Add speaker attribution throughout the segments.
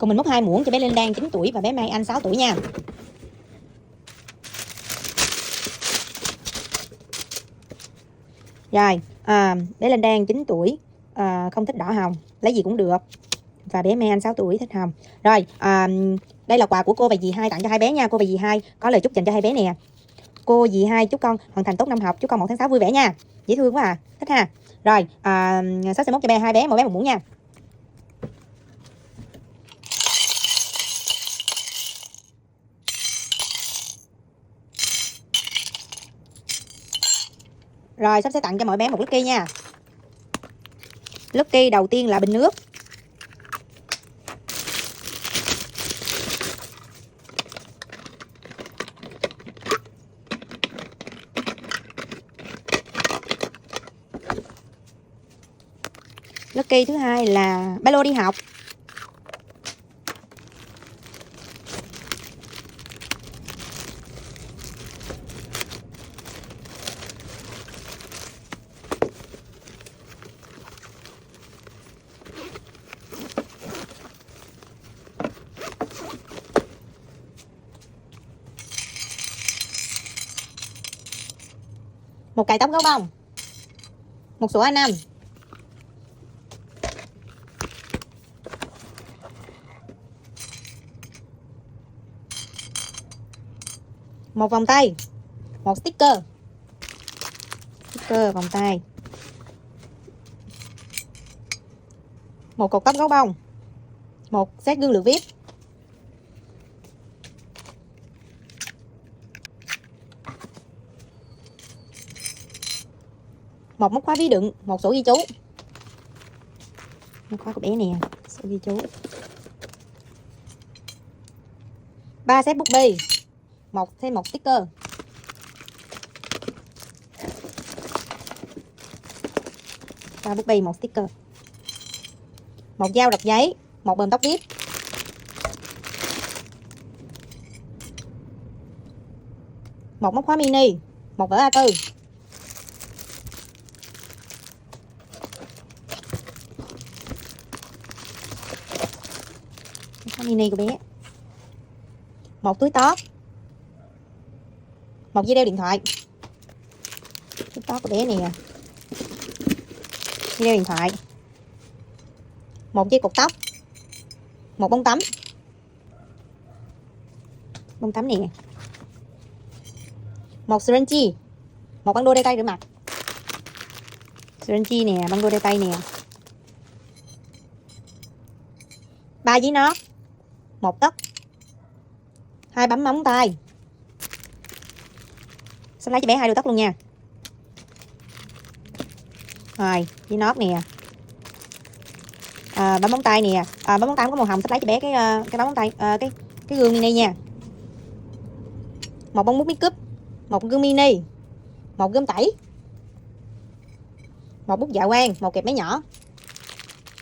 Speaker 1: Cùng mình múc 2 muỗng cho bé Linh Đan 9 tuổi và bé Mai Anh 6 tuổi nha. Rồi, bé Linh Đan 9 tuổi, không thích đỏ hồng, lấy gì cũng được. Và bé Mai Anh 6 tuổi thích hồng. Rồi, đây là quà của cô và dì hai tặng cho hai bé nha. Cô và dì hai có lời chúc dành cho hai bé nè. Cô dì hai chúc con hoàn thành tốt năm học, chúc con 1 tháng 6 vui vẻ nha. Dễ thương quá à, thích ha. Rồi, sắp sẽ múc cho hai bé, mỗi bé một muỗng nha. Rồi, sắp sẽ tặng cho mỗi bé một Lucky nha. Lucky đầu tiên là bình nước. Lucky thứ hai là ba lô đi học. Một cài tóc gấu bông. Một sủa A5. Một vòng tay. Một sticker. Sticker vòng tay. Một cột tóc gấu bông. Một set gương lược viết. Một móc khóa ví đựng, một sổ ghi chú. Móc khóa của bé nè, sổ ghi chú. 3 set bút bi, thêm một sticker. Ba bút bi, một sticker. Một dao đập giấy, một bờm tóc viết. Một móc khóa mini, một vở A4. Mini của bé. Một túi tót. Một dây đeo điện thoại. Túi tót của bé nè. Dây đeo điện thoại. Một dây cột tóc. Một bông tắm. Bông tắm nè. Một syringe. Một băng đô đeo tay rửa mặt. Syringe nè, băng đô đeo tay nè. 3 dí nót. Một tấc. 2 bấm móng tay. Sắp lấy cho bé 2 đôi tóc luôn nha. Rồi, dí nót nè. Bấm móng tay nè. Bấm móng tay có màu hồng, sắp lấy cho bé cái bấm móng tay, cái gương mini nha. Một bông bút make up. Một gương mini. Một gươm tẩy. Một bút dạ quang, một kẹp máy nhỏ.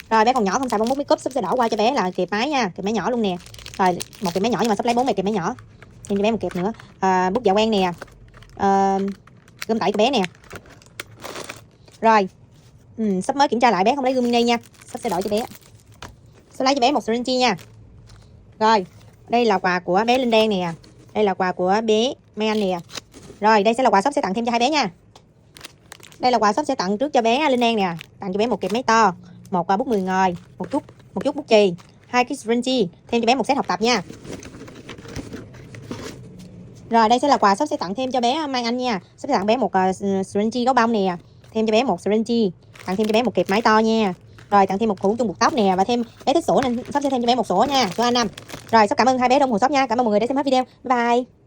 Speaker 1: Rồi bé còn nhỏ không xài bông bút make up, sắp sẽ đổ qua cho bé là kẹp máy nha, kẹp máy nhỏ luôn nè. Rồi một kẹp máy nhỏ nhưng mà sắp lấy 4 kẹp máy nhỏ. Thêm cho bé một kẹp nữa. Bút dạ quang nè. Gươm tẩy của bé nè. Rồi. Sắp mới kiểm tra lại bé không lấy gương mini nha. Sắp sẽ đổi cho bé. Sắp lấy cho bé một syringe nha. Rồi, đây là quà của bé Linh Đan nè. Đây là quà của bé Mai Anh nè. Rồi, đây sẽ là quà sắp sẽ tặng thêm cho hai bé nha. Đây là quà sắp sẽ tặng trước cho bé Linh Đan nè. Tặng cho bé một kẹp máy to, một bút 10 ngòi, một chút bút chì, 2 cái syringe, thêm cho bé một set học tập nha. Rồi đây sẽ là quà sắp sẽ tặng thêm cho bé Mai Anh nha. Sắp sẽ tặng bé một syringe gấu bông nè, thêm cho bé một syringe, tặng thêm cho bé một kẹp máy to nha. Rồi tặng thêm một hũ chung buộc tóc nè, và thêm bé thích sổ nên sắp sẽ thêm cho bé một sổ nha, số A5. Rồi sắp cảm ơn hai bé đồng hồ shop nha. Cảm ơn mọi người đã xem hết video. Bye bye.